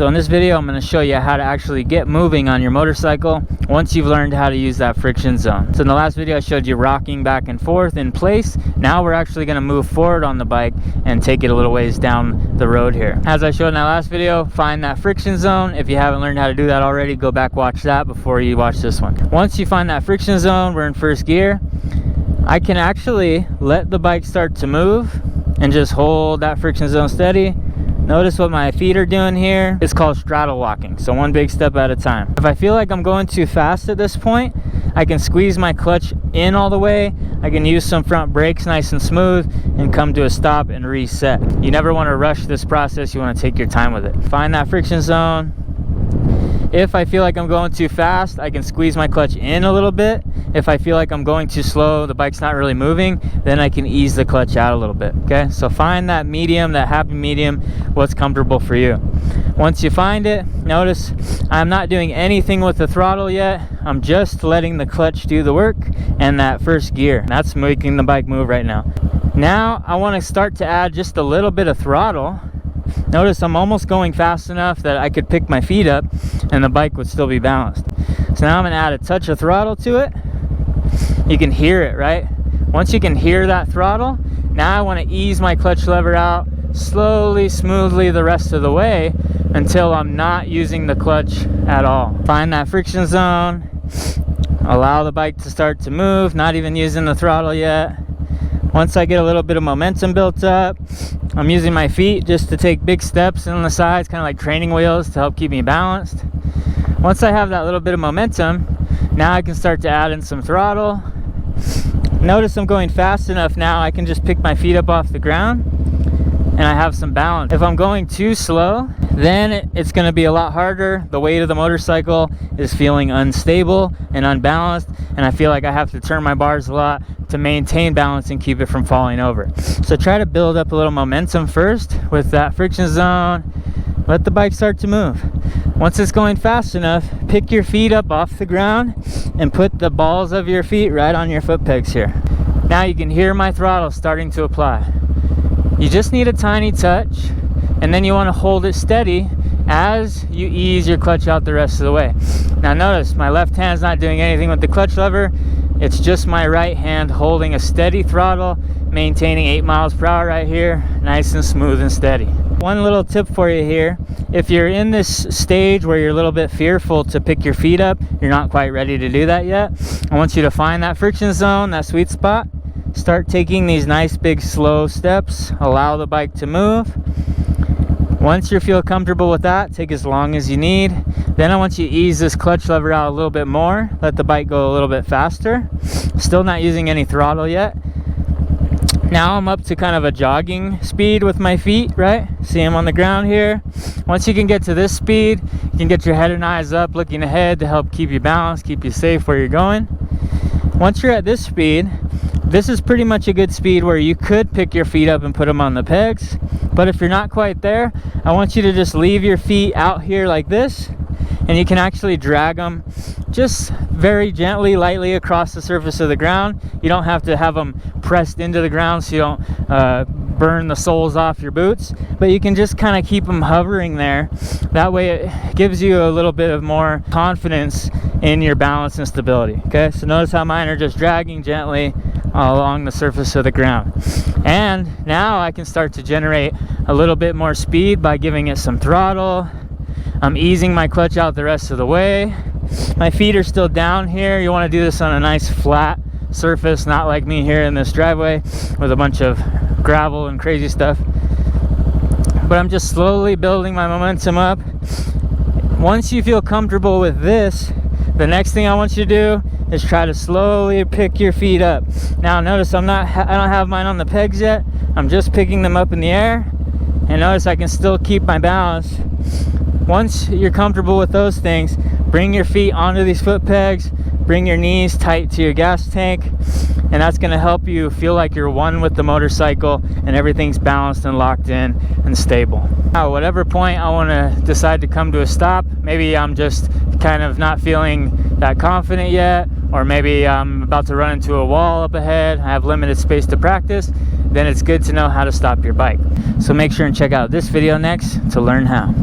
So in this video, I'm going to show you how to actually get moving on your motorcycle once you've learned how to use that friction zone. So in the last video, I showed you rocking back and forth in place. Now we're actually going to move forward on the bike and take it a little ways down the road here. As I showed in that last video, find that friction zone. If you haven't learned how to do that already, go back, watch that before you watch this one. Once you find that friction zone, we're in first gear. I can actually let the bike start to move and just hold that friction zone steady. Notice what my feet are doing here. It's called straddle walking, so one big step at a time. If I feel like I'm going too fast at this point, I can squeeze my clutch in all the way. I can use some front brakes nice and smooth and come to a stop and reset. You never want to rush this process. You want to take your time with it. Find that friction zone. If I feel like I'm going too fast, I can squeeze my clutch in a little bit. If I feel like I'm going too slow, the bike's not really moving, then I can ease the clutch out a little bit, okay? So find that medium, that happy medium, what's comfortable for you. Once you find it, notice I'm not doing anything with the throttle yet. I'm just letting the clutch do the work and that first gear. That's making the bike move right now. Now I want to start to add just a little bit of throttle. Notice I'm almost going fast enough that I could pick my feet up and the bike would still be balanced. So now I'm going to add a touch of throttle to it. You can hear it, right? Once you can hear that throttle, now I want to ease my clutch lever out slowly, smoothly the rest of the way until I'm not using the clutch at all. Find that friction zone. Allow the bike to start to move, not even using the throttle yet. Once I get a little bit of momentum built up, I'm using my feet just to take big steps on the sides, kind of like training wheels to help keep me balanced. Once I have that little bit of momentum, now I can start to add in some throttle. Notice I'm going fast enough now, I can just pick my feet up off the ground and I have some balance. If I'm going too slow, then it's going to be a lot harder. The weight of the motorcycle is feeling unstable and unbalanced, and I feel like I have to turn my bars a lot to maintain balance and keep it from falling over. So try to build up a little momentum first with that friction zone. Let the bike start to move. Once it's going fast enough, pick your feet up off the ground and put the balls of your feet right on your foot pegs here. Now you can hear my throttle starting to apply. You just need a tiny touch, and then you want to hold it steady as you ease your clutch out the rest of the way. Now notice my left hand's not doing anything with the clutch lever. It's just my right hand holding a steady throttle, maintaining 8 miles per hour right here, nice and smooth and steady. One little tip for you here, if you're in this stage where you're a little bit fearful to pick your feet up, you're not quite ready to do that yet, I want you to find that friction zone, that sweet spot. Start taking these nice big slow steps, allow the bike to move. Once you feel comfortable with that, take as long as you need. Then I want you to ease this clutch lever out a little bit more, let the bike go a little bit faster. Still not using any throttle yet. Now I'm up to kind of a jogging speed with my feet, right? See them on the ground here. Once you can get to this speed, you can get your head and eyes up, looking ahead to help keep you balanced, keep you safe where you're going. Once you're at this speed, this is pretty much a good speed where you could pick your feet up and put them on the pegs. But if you're not quite there, I want you to just leave your feet out here like this, and you can actually drag them just very gently, lightly across the surface of the ground. You don't have to have them pressed into the ground so you don't burn the soles off your boots, but you can just kind of keep them hovering there. That way it gives you a little bit of more confidence in your balance and stability. Okay, so notice how mine are just dragging gently along the surface of the ground. And now I can start to generate a little bit more speed by giving it some throttle. I'm easing my clutch out the rest of the way. My feet are still down here. You want to do this on a nice flat surface, not like me here in this driveway with a bunch of gravel and crazy stuff. But I'm just slowly building my momentum up. Once you feel comfortable with this, the next thing I want you to do is try to slowly pick your feet up. Now notice I don't have mine on the pegs yet. I'm just picking them up in the air. And notice I can still keep my balance. Once you're comfortable with those things, bring your feet onto these foot pegs, bring your knees tight to your gas tank, and that's going to help you feel like you're one with the motorcycle and everything's balanced and locked in and stable. Now, whatever point I want to decide to come to a stop, maybe I'm just kind of not feeling that confident yet, or maybe I'm about to run into a wall up ahead, I have limited space to practice, then it's good to know how to stop your bike. So make sure and check out this video next to learn how.